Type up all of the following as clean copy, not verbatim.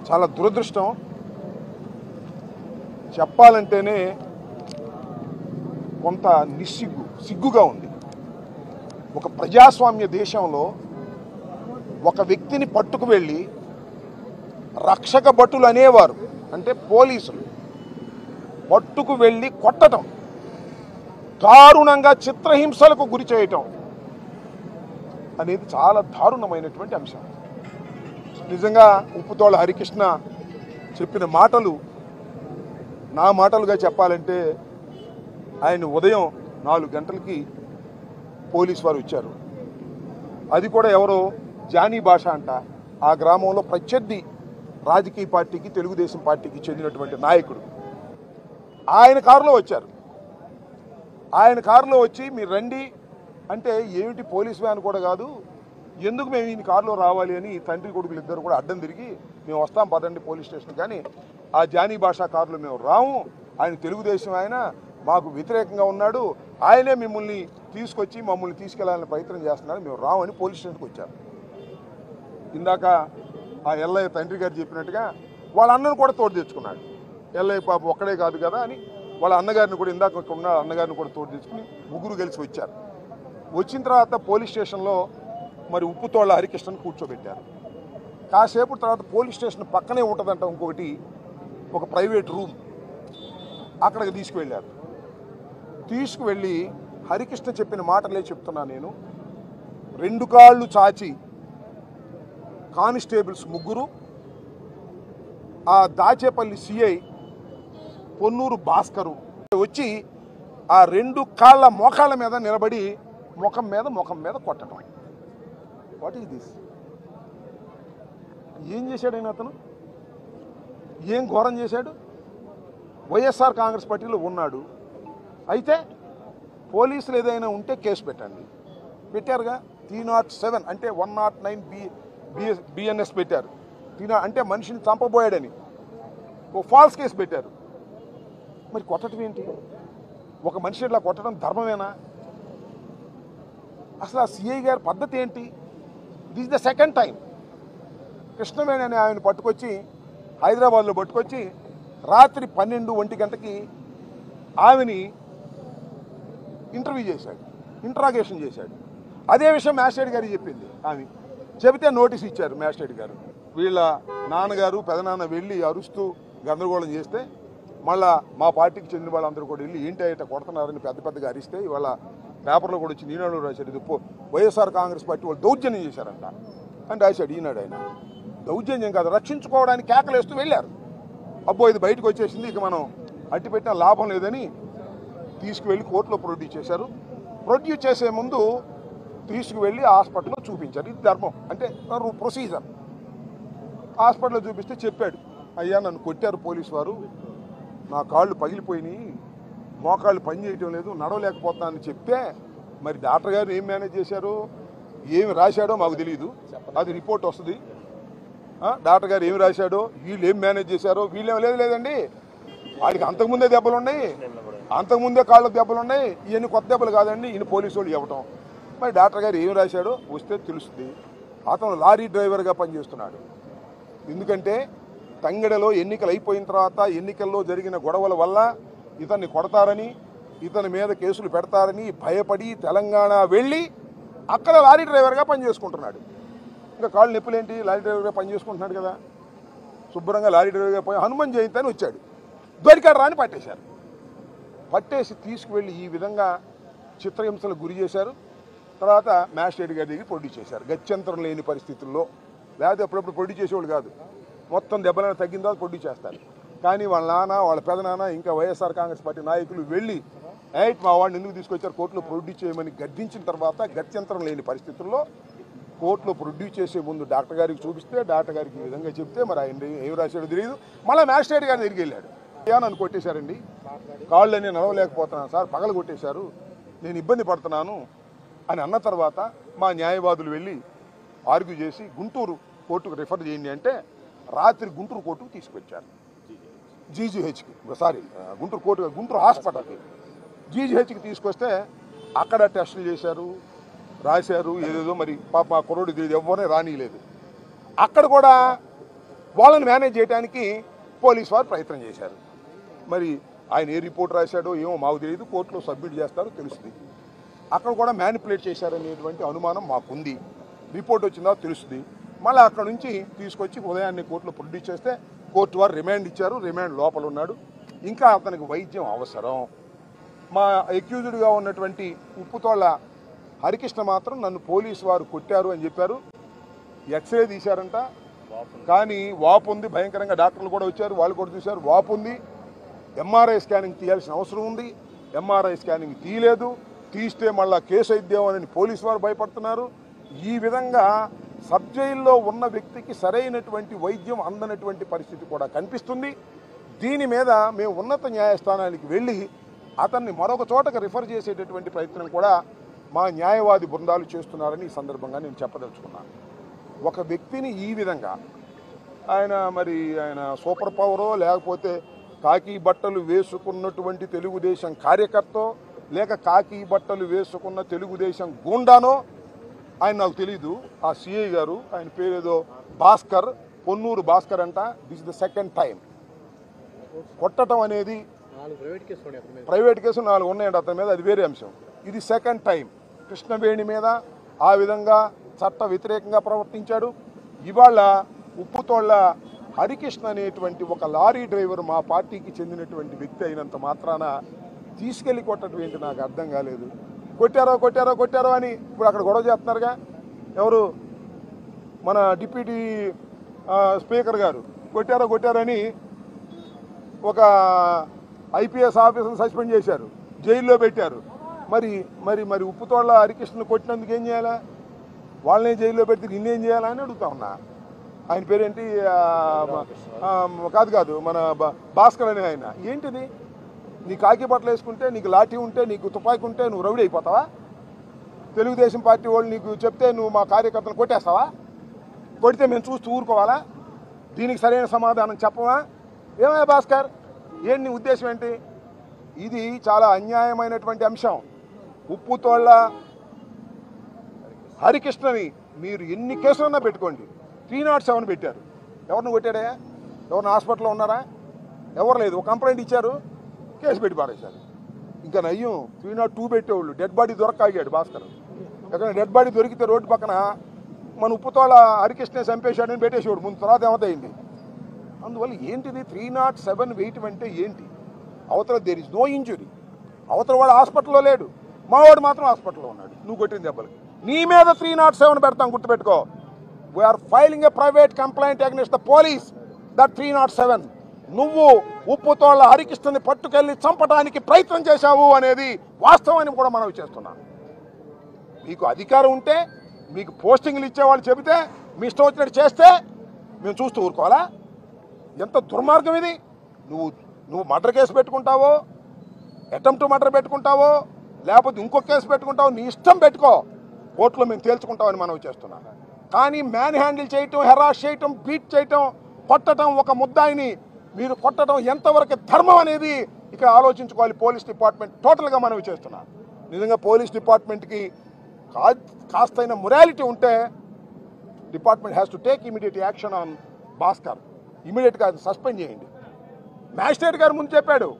చాలా దురదృష్టం. చెప్పాలంటేనే కొంత సిగ్గుగా ఉంది. ఒక ప్రజాస్వామ్య దేశంలో ఒక వ్యక్తిని పట్టుకు వెళ్ళి రక్షక భటులు అనేవారు, అంటే పోలీసులు పట్టుకు వెళ్ళి కొట్టడం, దారుణంగా చిత్రహింసలకు గురి చేయటం అనేది చాలా దారుణమైనటువంటి అంశం. నిజంగా ఉప్పుతోళ్ళ హరికృష్ణ చెప్పిన మాటలు నా మాటలుగా చెప్పాలంటే, ఆయన ఉదయం 4 గంటలకి పోలీసు వారు వచ్చారు. అది కూడా ఎవరో జానీ భాష అంట, ఆ గ్రామంలో ప్రత్యర్థి రాజకీయ పార్టీకి, తెలుగుదేశం పార్టీకి చెందినటువంటి నాయకుడు. ఆయన కారులో వచ్చారు. ఆయన కారులో వచ్చి మీరు రండి అంటే, ఏమిటి పోలీస్ వ్యాన్ కూడా కాదు, ఎందుకు మేము ఈయన కారులో రావాలి అని తండ్రి కొడుకులు ఇద్దరు కూడా అడ్డం తిరిగి మేము వస్తాం పదండి పోలీస్ స్టేషన్, కానీ ఆ జానీ భాషా కారులో మేము రాము, ఆయన తెలుగుదేశం ఆయన మాకు వ్యతిరేకంగా ఉన్నాడు, ఆయనే మిమ్మల్ని తీసుకొచ్చి మమ్మల్ని తీసుకెళ్లాలని ప్రయత్నం చేస్తున్నారు, మేము రామని పోలీస్ స్టేషన్కి వచ్చారు. ఇందాక ఆ ఎల్లయ్య తండ్రి గారు చెప్పినట్టుగా వాళ్ళ అన్నను కూడా తోడు తెచ్చుకున్నాడు. ఎల్లయ్య పాప ఒక్కడే కాదు కదా అని వాళ్ళ అన్నగారిని కూడా, ఇందాక ఉన్న అన్నగారిని కూడా తోడు తెచ్చుకుని ముగ్గురు కలిసి వచ్చారు. వచ్చిన తర్వాత పోలీస్ స్టేషన్లో మరి ఉప్పుతోళ్ళ హరికృష్ణను కూర్చోబెట్టారు. కాసేపు తర్వాత పోలీస్ స్టేషన్ పక్కనే ఉంటుందంట ఇంకొకటి, ఒక ప్రైవేట్ రూమ్, అక్కడికి తీసుకువెళ్ళారు. తీసుకువెళ్ళి హరికృష్ణ చెప్పిన మాటలే చెప్తున్నా నేను. 2 కాళ్ళు చాచి కానిస్టేబుల్స్ ముగ్గురు, ఆ దాచేపల్లి సిఐ పొన్నూరు భాస్కరు వచ్చి ఆ 2 కాళ్ళ మోకాళ్ళ మీద నిలబడి ముఖం మీద కొట్టడం. What is this? ఏం చేశాడు ఆయన? అతను ఏం ఘోరం చేశాడు? వైఎస్ఆర్ కాంగ్రెస్ పార్టీలో ఉన్నాడు. అయితే పోలీసులు ఏదైనా ఉంటే కేసు పెట్టండి, పెట్టారుగా. 307 అంటే 109 బిఎన్ఎస్ పెట్టారు. అంటే మనిషిని చంపబోయాడని ఓ ఫాల్స్ కేసు పెట్టారు. మరి కొట్టడం ఏంటి? ఒక మనిషి ఇట్లా కొట్టడం ధర్మమేనా? అసలు ఆ సిఐ గారి పద్ధతి ఏంటి? This the second time Krishnaveni అనే ఆయన పట్టుకొచ్చి హైదరాబాద్లో పట్టుకొచ్చి రాత్రి 12-1 గంటకి ఆమెని ఇంట్రాగేషన్ చేశాడు. అదే విషయం మ్యాజిస్ట్రేట్ గారికి చెప్పింది ఆమె. చెబితే నోటీస్ ఇచ్చారు మ్యాజిస్ట్రేట్ గారు. వీళ్ళ నాన్నగారు పెదనాన్న వెళ్ళి అరుస్తూ గందరగోళం చేస్తే, మళ్ళా మా పార్టీకి చెందిన వాళ్ళందరూ కూడా వెళ్ళి ఏంటి అయితే కొడుతున్నారని పెద్దగా అరిస్తే, ఇవాళ పేపర్లో కూడా వచ్చి ఈనాడు రాశాడు, ఇది వైఎస్ఆర్ కాంగ్రెస్ పార్టీ వాళ్ళు దౌర్జన్యం చేశారంట అని రాశాడు ఈనాడు. ఆయన దౌర్జన్యం కాదు, రక్షించుకోవడానికి కేకలేస్తూ వెళ్ళారు. అబ్బో ఇది బయటకు వచ్చేసింది, ఇక మనం అట్టి పెట్టిన లాభం లేదని తీసుకువెళ్ళి కోర్టులో ప్రొడ్యూస్ చేశారు. ప్రొడ్యూస్ చేసే ముందు తీసుకువెళ్ళి హాస్పిటల్లో చూపించారు. ఇది ధర్మం, అంటే ప్రొసీజర్. హాస్పిటల్లో చూపిస్తే చెప్పాడు, అయ్యా నన్ను కొట్టారు పోలీసు వారు, నా కాళ్ళు పగిలిపోయినాయి, మోకాళ్ళు పని చేయటం లేదు, నడవలేకపోతున్నానని చెప్తే, మరి డాక్టర్ గారు ఏం మేనేజ్ చేశారు, ఏమి రాశాడో మాకు తెలియదు, అది రిపోర్ట్ వస్తుంది. డాక్టర్ గారు ఏమి రాశాడో, వీళ్ళు ఏం మేనేజ్ చేశారో, వీళ్ళేం లేదండి, వాడికి అంతకుముందే దెబ్బలు ఉన్నాయి, అంతకుముందే కాళ్ళకు దెబ్బలు ఉన్నాయి, ఇవన్నీ కొత్త దెబ్బలు కాదండి, ఈయన పోలీసు వాళ్ళు ఇవ్వటం. మరి డాక్టర్ గారు ఏమి రాశాడో వస్తే తెలుస్తుంది. అతను లారీ డ్రైవర్గా పనిచేస్తున్నాడు. ఎందుకంటే తంగెడలో ఎన్నికలు అయిపోయిన తర్వాత ఎన్నికల్లో జరిగిన గొడవల వల్ల ఇతన్ని కొడతారని, ఇతని మీద కేసులు పెడతారని భయపడి తెలంగాణ వెళ్ళి అక్కడ లారీ డ్రైవర్గా పనిచేసుకుంటున్నాడు. ఇంకా కాళ్ళు నొప్పులేంటి, లారీ డ్రైవర్గా పనిచేసుకుంటున్నాడు కదా, శుభ్రంగా లారీ డ్రైవర్గా పోయి హనుమాన్ జయంతి అని వచ్చాడు, దొరికాడు రాని పట్టేశారు. పట్టేసి తీసుకువెళ్ళి ఈ విధంగా చిత్రహింసలకు గురి చేశారు. తర్వాత మ్యాజిస్ట్రేట్ గారి దగ్గర ప్రొడ్యూస్ చేశారు. గత్యంతరం లేని పరిస్థితుల్లో, లేకపోతే అప్పుడప్పుడు ప్రొడ్యూస్ చేసేవాళ్ళు కాదు, మొత్తం దెబ్బలను తగ్గిన తర్వాత ప్రొడ్యూస్ చేస్తారు. కానీ వాళ్ళ నాన్న, వాళ్ళ పెదనాన్న, ఇంకా వైఎస్ఆర్ కాంగ్రెస్ పార్టీ నాయకులు వెళ్ళి మా వాడిని ఎందుకు తీసుకొచ్చారు కోర్టులో ప్రొడ్యూస్ చేయమని గద్దించిన తర్వాత గత్యంతరం లేని పరిస్థితుల్లో కోర్టులో ప్రొడ్యూస్ చేసే ముందు డాక్టర్ గారికి చూపిస్తే, డాక్టర్ గారికి ఈ విధంగా చెప్తే, మరి ఆయన ఏం రాశాడో తెలియదు. మళ్ళీ మ్యాజిస్ట్రేట్ గారి దగ్గరికి వెళ్ళాడు, నన్ను కొట్టేశారండి, కాళ్ళని నడవలేకపోతున్నాను సార్, పగలు కొట్టేశారు, నేను ఇబ్బంది పడుతున్నాను అని అన్న తర్వాత మా న్యాయవాదులు వెళ్ళి ఆర్గ్యూ చేసి గుంటూరు కోర్టుకు రిఫర్ చేయండి అంటే రాత్రి గుంటూరు కోర్టుకు తీసుకొచ్చారు. జీజీహెచ్కి, సారీ గుంటూరు హాస్పిటల్కి, జీజీహెచ్కి తీసుకొస్తే అక్కడ టెస్టులు చేశారు, రాశారు ఏదేదో. మరి పాప మా కుర్రోడు ఎవరిని రానియలేదు. అక్కడ కూడా వాళ్ళని మేనేజ్ చేయడానికి పోలీసు వారు ప్రయత్నం చేశారు. మరి ఆయన ఏ రిపోర్ట్ రాశాడో ఏమో మాకు తెలియదు, కోర్టులో సబ్మిట్ చేస్తారో తెలుస్తుంది. అక్కడ కూడా మ్యానిపులేట్ చేశారనేటువంటి అనుమానం మాకుంది. రిపోర్ట్ వచ్చిందో తెలుస్తుంది. మళ్ళీ అక్కడ నుంచి తీసుకొచ్చి ఉదయాన్నే కోర్టులో ప్రొడ్యూస్ చేస్తే కోర్టు వారు రిమాండ్ ఇచ్చారు. రిమాండ్ లోపల ఉన్నాడు. ఇంకా అతనికి వైద్యం అవసరం. మా అక్యూజ్డ్గా ఉన్నటువంటి ఉప్పుతోళ్ళ హరికృష్ణ మాత్రం నన్ను పోలీసు వారు కొట్టారు అని చెప్పారు. ఎక్స్రే తీశారంట, కానీ వాపు ఉంది భయంకరంగా. డాక్టర్లు కూడా వచ్చారు, వాళ్ళు కూడా చూశారు, వాపు ఉంది. ఎంఆర్ఐ స్కానింగ్ తీయాల్సిన అవసరం ఉంది. ఎంఆర్ఐ స్కానింగ్ తీయలేదు. తీస్తే మళ్ళా కేసు అయిద్దామని పోలీసు వారు భయపడుతున్నారు. ఈ విధంగా సబ్ జైల్లో ఉన్న వ్యక్తికి సరైనటువంటి వైద్యం అందనటువంటి పరిస్థితి కూడా కనిపిస్తుంది. దీని మీద మేము ఉన్నత న్యాయస్థానానికి వెళ్ళి అతన్ని మరొక చోటకు రిఫర్ చేసేటటువంటి ప్రయత్నం కూడా మా న్యాయవాది బృందాలు చేస్తున్నారని ఈ సందర్భంగా నేను చెప్పదలుచుకున్నాను. ఒక వ్యక్తిని ఈ విధంగా ఆయన సూపర్ పవరో లేకపోతే కాకి బట్టలు వేసుకున్నటువంటి తెలుగుదేశం కార్యకర్తో లేక కాకి బట్టలు వేసుకున్న తెలుగుదేశం గూండానో ఆయన నాకు తెలీదు. ఆ సిఐ గారు ఆయన పేరేదో భాస్కర్, పొన్నూరు భాస్కర్ అంట. దిస్ ద సెకండ్ టైం కొట్టడం అనేది. ప్రైవేట్ కేసు 4 ఉన్నాయండి అతని మీద, అది వేరే అంశం. ఇది సెకండ్ టైం కృష్ణవేణి మీద ఆ విధంగా చట్ట వ్యతిరేకంగా ప్రవర్తించాడు. ఇవాళ ఉప్పుతోళ్ళ హరికృష్ణ అనేటువంటి ఒక లారీ డ్రైవర్ మా పార్టీకి చెందినటువంటి వ్యక్తి అయినంత మాత్రాన తీసుకెళ్లి కొట్టడం ఏంటి నాకు అర్థం కాలేదు. కొట్టారో అని ఇప్పుడు అక్కడ గొడవ చేస్తున్నారుగా. ఎవరు మన డిప్యూటీ స్పీకర్ గారు కొట్టారో అని ఒక ఐపీఎస్ ఆఫీసర్ని సస్పెండ్ చేశారు, జైల్లో పెట్టారు. మరి ఉప్పుతోళ్ళ హరికృష్ణను కొట్టినందుకు ఏం చేయాలా? వాళ్ళనే జైల్లో పెడితే నిన్నేం చేయాలా అని అడుగుతా ఉన్నా. ఆయన పేరేంటి? కాదు మన భాస్కర్ అనే ఆయన. ఏంటిది? నీ కాకి బట్టలు వేసుకుంటే, నీకు లాఠీ ఉంటే, నీకు తుపాకీ ఉంటే నువ్వు రౌడీ అయిపోతావా? తెలుగుదేశం పార్టీ వాళ్ళు నీకు చెప్తే నువ్వు మా కార్యకర్తను కొట్టేస్తావా? కొడితే మేము చూస్తూ ఊరుకోవాలా? దీనికి సరైన సమాధానం చెప్పవా? ఏమయ్యా భాస్కర్, ఏంటి నీ ఉద్దేశం ఏంటి? ఇది చాలా అన్యాయమైనటువంటి అంశం. ఉప్పుతోళ్ళ హరికృష్ణని మీరు ఎన్ని కేసులన్నా పెట్టుకోండి. 307 పెట్టారు. ఎవరిని కొట్టాడా? ఎవరిని హాస్పిటల్లో ఉన్నారా? ఎవరు లేదు. ఒక కంప్లైంట్ ఇచ్చారు, కేసు పెట్టి పారేశారు. ఇంకా నయ్యం 302 పెట్టేవాళ్ళు. డెడ్ బాడీ దొరకాగాడు భాస్కర్. ఎక్కడ డెడ్ బాడీ దొరికితే రోడ్డు పక్కన మన ఉప్పుతోళ్ళ హరికృష్ణ చంపేశాడని పెట్టేసేవాడు ముందు. తర్వాత ఏమవుతాయింది? అందువల్ల ఏంటిది 307 వేయటం అంటే ఏంటి? అవతల దేర్ ఇస్ నో ఇంజురీ. అవతల వాడు హాస్పిటల్లో లేడు, మావాడు మాత్రం హాస్పిటల్లో ఉన్నాడు. నువ్వు కొట్టిన దెబ్బలకి నీ మీద 307 పెడతాం, గుర్తుపెట్టుకో. We're filing a private complaint against the police that 307 నువ్వు ఉప్పుతోళ్ళ హరికృష్ణని పట్టుకెళ్ళి చంపడానికి ప్రయత్నం చేశావు అనేది వాస్తవాన్ని కూడా మనం చేస్తున్నాం. మీకు అధికారం ఉంటే, మీకు పోస్టింగ్లు ఇచ్చేవాళ్ళు చెబితే మీ ఇష్టం వచ్చినట్టు చేస్తే మేము చూస్తూ ఊరుకోవాలా? ఎంత దుర్మార్గం ఇది! నువ్వు మర్డర్ కేసు పెట్టుకుంటావో, అటెంప్ట్ మర్డర్ పెట్టుకుంటావో, లేకపోతే ఇంకో కేసు పెట్టుకుంటావో, నీ ఇష్టం పెట్టుకో. కోర్టులో మేము తేల్చుకుంటామని మనం చేస్తున్నాం. కానీ మ్యాన్ హ్యాండిల్ చేయటం, హెరాస్ చేయటం, బీట్ చేయటం, కొట్టడం, ఒక ముద్దాయిని మీరు కొట్టడం ఎంతవరకు ధర్మం అనేది ఇక్కడ ఆలోచించుకోవాలి పోలీస్ డిపార్ట్మెంట్. టోటల్గా మనం చేస్తున్నాం. నిజంగా పోలీస్ డిపార్ట్మెంట్కి కాస్తైన మొరాలిటీ ఉంటే department has to take immediate action on Bhaskar. ఇమీడియట్గా అది సస్పెండ్ చేయండి. మ్యాజిస్ట్రేట్ గారు ముందు చెప్పాడు,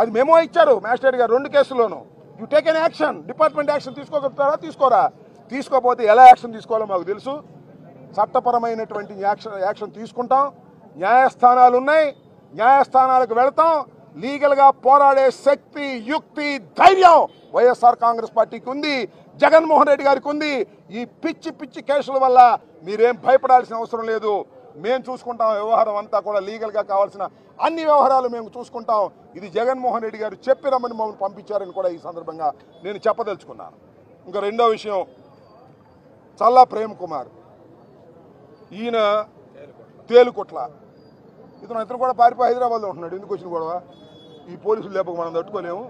అది మెమో ఇచ్చారు మ్యాజిస్ట్రేట్ గారు 2 కేసుల్లోనూ. You take an action. Department action తీసుకోగలుగుతారా? తీసుకోరా? తీసుకోకపోతే ఎలా యాక్షన్ తీసుకోవాలో మాకు తెలుసు. చట్టపరమైనటువంటి యాక్షన్ తీసుకుంటాం. న్యాయస్థానాలు ఉన్నాయి, న్యాయస్థానాలకు వెళతాం. లీగల్గా పోరాడే శక్తి, యుక్తి, ధైర్యం వైఎస్ఆర్ కాంగ్రెస్ పార్టీకి ఉంది, జగన్మోహన్ రెడ్డి గారికి ఉంది. ఈ పిచ్చి కేసుల వల్ల మీరేం భయపడాల్సిన అవసరం లేదు. మేము చూసుకుంటాం. వ్యవహారం అంతా కూడా లీగల్గా కావాల్సిన అన్ని వ్యవహారాలు మేము చూసుకుంటాం. ఇది జగన్మోహన్ రెడ్డి గారు చెప్పిరమ్మని మమ్మల్ని పంపించారని కూడా ఈ సందర్భంగా నేను చెప్పదలుచుకున్నాను. ఇంకా రెండో విషయం, చల్లా ప్రేమ్ కుమార్, ఈయన తేలుకొట్ల. ఇతను కూడా పారిపోయి హైదరాబాద్లో ఉంటున్నాడు. ఎందుకు వచ్చిన గొడవ? ఈ పోలీసులు లేపక మనం తట్టుకోలేము.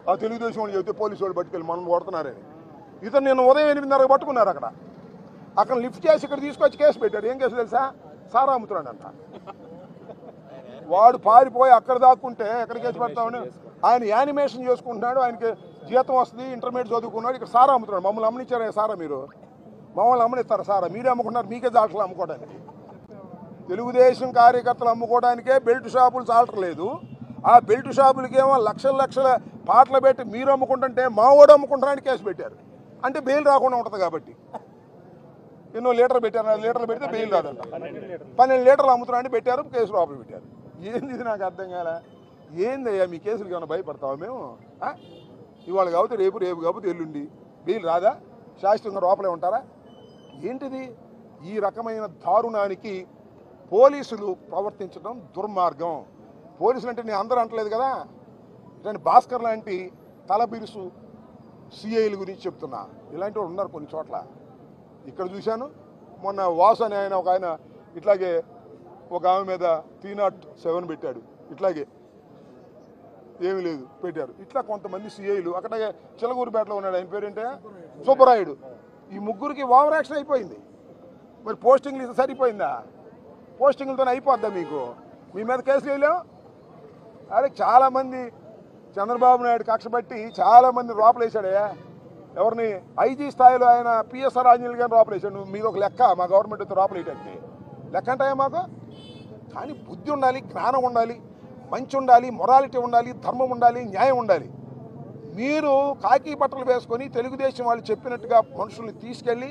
ఆ తెలుగుదేశం వాళ్ళు చెబితే పోలీసు వాళ్ళు పట్టుకెళ్ళి మనం కొడుతున్నారని ఇతను నేను ఉదయం 8:30 పట్టుకున్నారు. అక్కడ లిఫ్ట్ చేసి ఇక్కడ తీసుకొచ్చి కేసు పెట్టాడు. ఏం కేసు తెలుసా? సారా అమ్ముతున్నాడంట. వాడు పారిపోయి అక్కడ దాక్కుంటే ఎక్కడ కేసు పెడతామని ఆయన యానిమేషన్ చేసుకుంటున్నాడు. ఆయనకి జీతం వస్తుంది, ఇంటర్మీడియట్ చదువుకున్నాడు. ఇక్కడ సారా అమ్ముతున్నాడు. మమ్మల్ని అమ్మనిచ్చారా సారా? మీరు మమ్మల్ని అమ్మనిస్తారా సారా? మీరే అమ్ముకుంటున్నారు, మీకే దాఖలు అమ్ముకోవడానికి. తెలుగుదేశం కార్యకర్తలు అమ్ముకోవడానికే బెల్ట్ షాపులు చాలట్లేదు. ఆ బెల్ట్ షాపులకేమో లక్షల లక్షల పాటలు పెట్టి మీరు అమ్ముకుంటుంటే మా ఓడు అమ్ముకుంటారని కేసు పెట్టారు. అంటే బెయిల్ రాకుండా ఉంటుంది కాబట్టి. ఎన్నో లీటర్లు పెట్టారు, 4 లీటర్లు పెడితే బెయిల్ రాదంట. 12 లీటర్లు అమ్ముతున్నారని పెట్టారు, కేసు లోపల పెట్టారు. ఏంది ఇది నాకు అర్థం కాలే. ఏందయ్యా మీ కేసులకి ఏమైనా భయపడతావా మేము? ఇవాళ కాబట్టి రేపు కాబట్టి ఎల్లుండి బెయిల్ రాదా? శాశ్వతంగా లోపలే ఉంటారా? ఏంటిది? ఈ రకమైన దారుణానికి పోలీసులు ప్రవర్తించడం దుర్మార్గం. పోలీసులు అంటే నేను అందరూ అంటలేదు కదా, ఇలాంటి భాస్కర్ లాంటి తలబిరుసు సిఐల గురించి చెప్తున్నా. ఇలాంటి వాళ్ళు ఉన్నారు కొన్ని చోట్ల. ఇక్కడ చూశాను మొన్న వాసు అని ఒక ఆయన ఇట్లాగే ఒక ఆమె మీద 307 పెట్టాడు. ఇట్లాగే ఏమీ లేదు పెట్టారు. ఇట్లా కొంతమంది సిఐలు అక్కడ చిలకూరుపేటలో ఉన్నాడు, ఆయన పేరేంటే సుబ్బరాయుడు. ఈ ముగ్గురికి ఓవర్ యాక్షన్ అయిపోయింది. మరి పోస్టింగ్లు ఇది సరిపోయిందా? పోస్టింగ్లతో అయిపోద్దా మీకు? మీ మీద కేసులు వేయలేం. అరే చాలామంది చంద్రబాబు నాయుడు కక్ష పట్టి చాలామంది లోపలేసాడయ్యా. ఎవరిని? ఐజీ స్థాయిలో ఆయన పిఎస్ఆర్ ఆంజనేయులు గారిని లోపలేసాడు. మీరు ఒక లెక్క మా గవర్నమెంట్ లోపలేటంటే లెక్క అంటాయా మాకు? కానీ బుద్ధి ఉండాలి, జ్ఞానం ఉండాలి, మంచి ఉండాలి, మొరాలిటీ ఉండాలి, ధర్మం ఉండాలి, న్యాయం ఉండాలి. మీరు కాకి బట్టలు వేసుకొని తెలుగుదేశం వాళ్ళు చెప్పినట్టుగా మనుషుల్ని తీసుకెళ్ళి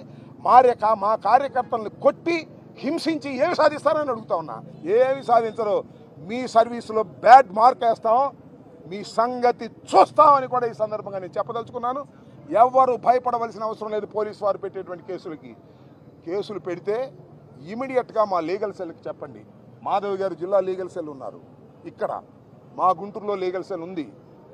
మా కార్యకర్తలను కొట్టి హింసించి ఏమి సాధిస్తారని అడుగుతా ఉన్నా. ఏమి సాధించరు. మీ సర్వీసులో బ్యాడ్ మార్క్ వేస్తాం, మీ సంగతి చూస్తామని కూడా ఈ సందర్భంగా నేను చెప్పదలుచుకున్నాను. ఎవరు భయపడవలసిన అవసరం లేదు. పోలీసు వారు పెట్టేటువంటి కేసులు పెడితే ఇమీడియట్గా మా లీగల్ సెల్కి చెప్పండి. మాధవ్ గారు జిల్లా లీగల్ సెల్ ఉన్నారు, ఇక్కడ మా గుంటూరులో లీగల్ సెల్ ఉంది,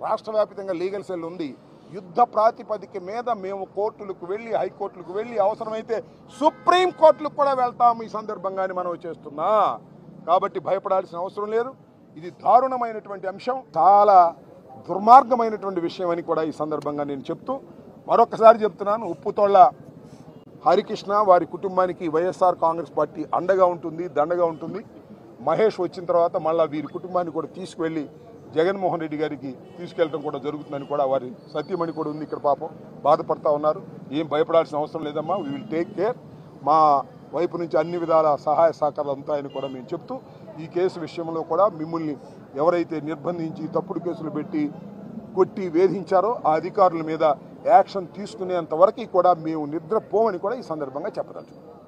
రాష్ట్ర వ్యాప్తంగా లీగల్ సెల్ ఉంది. యుద్ధ ప్రాతిపదిక మీద మేము కోర్టులకు వెళ్ళి, హైకోర్టులకు వెళ్ళి, అవసరమైతే సుప్రీం కోర్టులకు కూడా వెళ్తాము. ఈ సందర్భంగానే మనం చేస్తున్నా. కాబట్టి భయపడాల్సిన అవసరం లేదు. ఇది దారుణమైనటువంటి అంశం, చాలా దుర్మార్గమైనటువంటి విషయం అని కూడా ఈ సందర్భంగా నేను చెప్తూ మరొకసారి చెప్తున్నాను. ఉప్పుతోళ్ల హరికృష్ణ వారి కుటుంబానికి వైఎస్ఆర్ కాంగ్రెస్ పార్టీ అండగా ఉంటుంది, దండగా ఉంటుంది. మహేష్ వచ్చిన తర్వాత మళ్ళీ వీరి కుటుంబాన్ని కూడా తీసుకువెళ్ళి జగన్మోహన్ రెడ్డి గారికి తీసుకెళ్ళడం కూడా జరుగుతుందని కూడా వారి సత్యమణి కూడా ఉంది ఇక్కడ, పాపం బాధపడతా ఉన్నారు. ఏం భయపడాల్సిన అవసరం లేదమ్మా, వీ విల్ టేక్ కేర్. మా వైపు నుంచి అన్ని విధాల సహాయ సహకారాలు ఉంటాయని కూడా మేము చెప్తూ, ఈ కేసు విషయంలో కూడా మిమ్మల్ని ఎవరైతే నిర్బంధించి తప్పుడు కేసులు పెట్టి కొట్టి వేధించారో ఆ అధికారుల మీద యాక్షన్ తీసుకునేంత వరకు కూడా మేము నిద్రపోమని కూడా ఈ సందర్భంగా చెప్పదలుచుకున్నాం.